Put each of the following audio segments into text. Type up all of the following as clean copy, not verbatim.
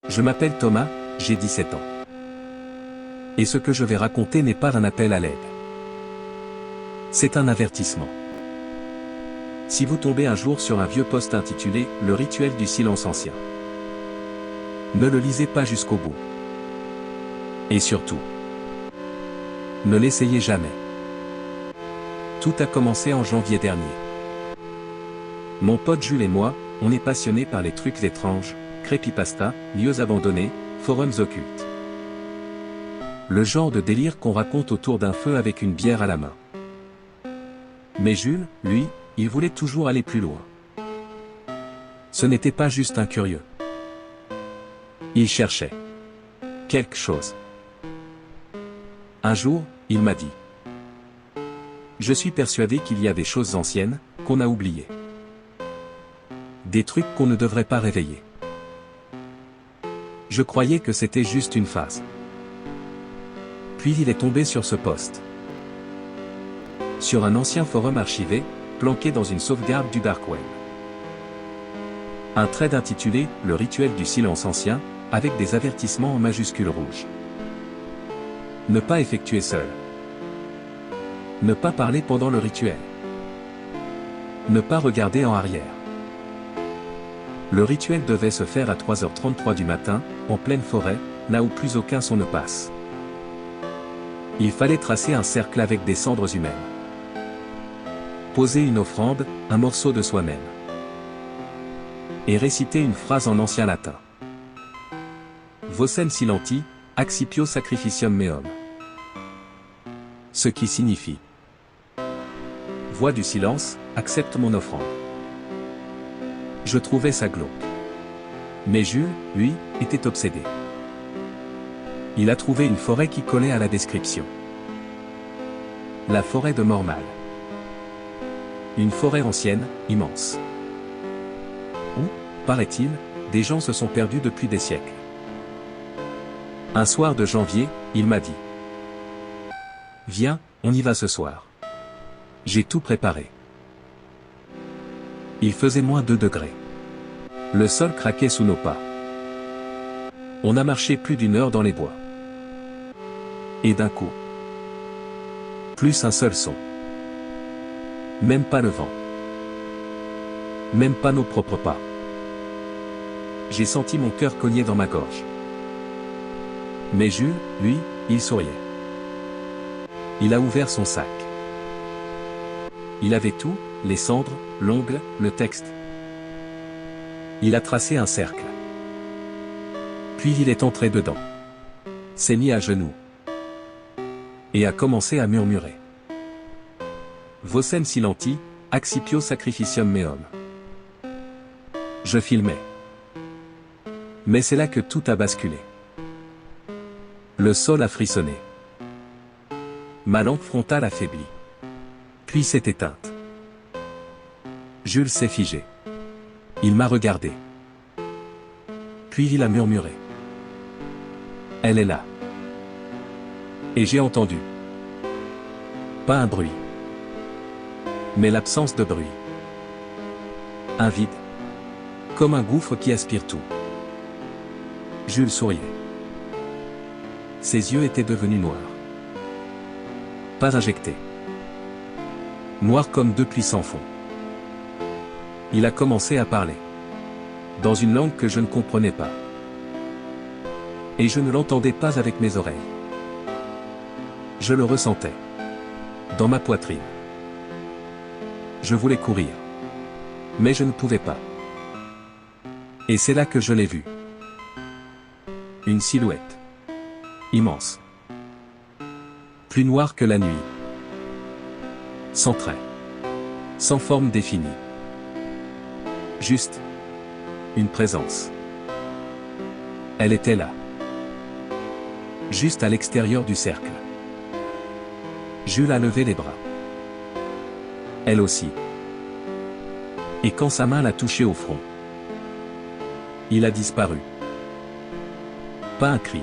Je m'appelle Thomas, j'ai 17 ans. Et ce que je vais raconter n'est pas un appel à l'aide. C'est un avertissement. Si vous tombez un jour sur un vieux post intitulé « Le rituel du silence ancien », ne le lisez pas jusqu'au bout. Et surtout, ne l'essayez jamais. Tout a commencé en janvier dernier. Mon pote Jules et moi, on est passionnés par les trucs étranges, creepypasta, lieux abandonnés, forums occultes. Le genre de délire qu'on raconte autour d'un feu avec une bière à la main. Mais Jules, lui, il voulait toujours aller plus loin. Ce n'était pas juste un curieux. Il cherchait quelque chose. Un jour, il m'a dit: je suis persuadé qu'il y a des choses anciennes, qu'on a oubliées. Des trucs qu'on ne devrait pas réveiller. Je croyais que c'était juste une phase. Puis il est tombé sur ce post. Sur un ancien forum archivé, planqué dans une sauvegarde du Dark Web. Un thread intitulé « Le rituel du silence ancien », avec des avertissements en majuscules rouges. Ne pas effectuer seul. Ne pas parler pendant le rituel. Ne pas regarder en arrière. Le rituel devait se faire à 3h33 du matin, en pleine forêt, là où plus aucun son ne passe. Il fallait tracer un cercle avec des cendres humaines. Poser une offrande, un morceau de soi-même. Et réciter une phrase en ancien latin. Vocem silenti, accipio sacrificium meum. Ce qui signifie: voix du silence, accepte mon offrande. Je trouvais ça glauque. Mais Jules, lui, était obsédé. Il a trouvé une forêt qui collait à la description. La forêt de Mormal. Une forêt ancienne, immense. Où, paraît-il, des gens se sont perdus depuis des siècles. Un soir de janvier, il m'a dit: viens, on y va ce soir. J'ai tout préparé. Il faisait moins 2 degrés. Le sol craquait sous nos pas. On a marché plus d'1 heure dans les bois. Et d'un coup, plus un seul son. Même pas le vent. Même pas nos propres pas. J'ai senti mon cœur cogner dans ma gorge. Mais Jules, lui, il souriait. Il a ouvert son sac. Il avait tout, les cendres, l'ongle, le texte. Il a tracé un cercle. Puis il est entré dedans. S'est mis à genoux. Et a commencé à murmurer. Vocem silenti, accipio sacrificium meum. Je filmais. Mais c'est là que tout a basculé. Le sol a frissonné. Ma lampe frontale a faibli. Puis s'est éteinte. Jules s'est figé. Il m'a regardé. Puis il a murmuré. Elle est là. Et j'ai entendu. Pas un bruit. Mais l'absence de bruit. Un vide. Comme un gouffre qui aspire tout. Jules souriait. Ses yeux étaient devenus noirs. Pas injectés. Noirs comme 2 puits sans fond. Il a commencé à parler. Dans une langue que je ne comprenais pas. Et je ne l'entendais pas avec mes oreilles. Je le ressentais. Dans ma poitrine. Je voulais courir. Mais je ne pouvais pas. Et c'est là que je l'ai vu. Une silhouette. Immense. Plus noire que la nuit. Sans trait. Sans forme définie. Juste. Une présence. Elle était là. Juste à l'extérieur du cercle. Jules a levé les bras. Elle aussi. Et quand sa main l'a touché au front, il a disparu. Pas un cri.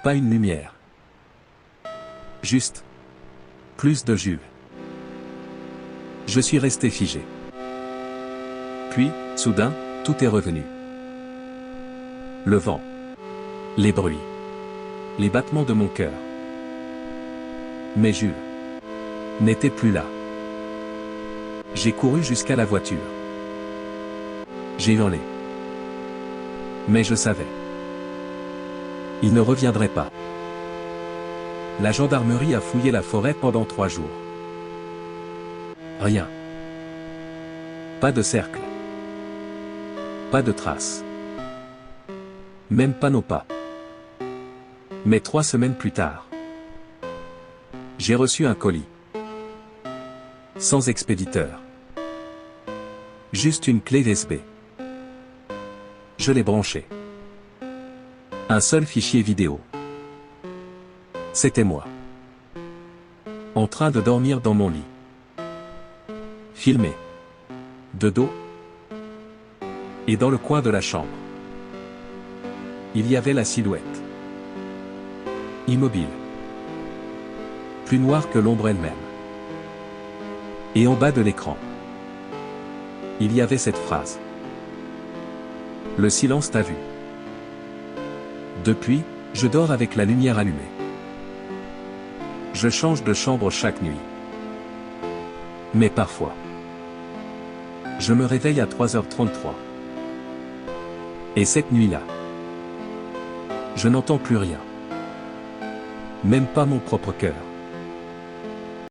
Pas une lumière. Juste. Plus de Jules. Je suis resté figé. Puis, soudain, tout est revenu. Le vent. Les bruits. Les battements de mon cœur. Mais Jules n'était plus là. J'ai couru jusqu'à la voiture. J'ai hurlé. Mais je savais. Il ne reviendrait pas. La gendarmerie a fouillé la forêt pendant 3 jours. Rien. Pas de cercle. Pas de traces. Même pas nos pas. Mais 3 semaines plus tard, j'ai reçu un colis. Sans expéditeur. Juste une clé USB. Je l'ai branché. Un seul fichier vidéo. C'était moi. En train de dormir dans mon lit. Filmé. De dos. Et dans le coin de la chambre. Il y avait la silhouette. Immobile. Plus noire que l'ombre elle-même. Et en bas de l'écran, il y avait cette phrase. Le silence t'a vu. Depuis, je dors avec la lumière allumée. Je change de chambre chaque nuit. Mais parfois, je me réveille à 3h33. Et cette nuit-là, je n'entends plus rien. Même pas mon propre cœur.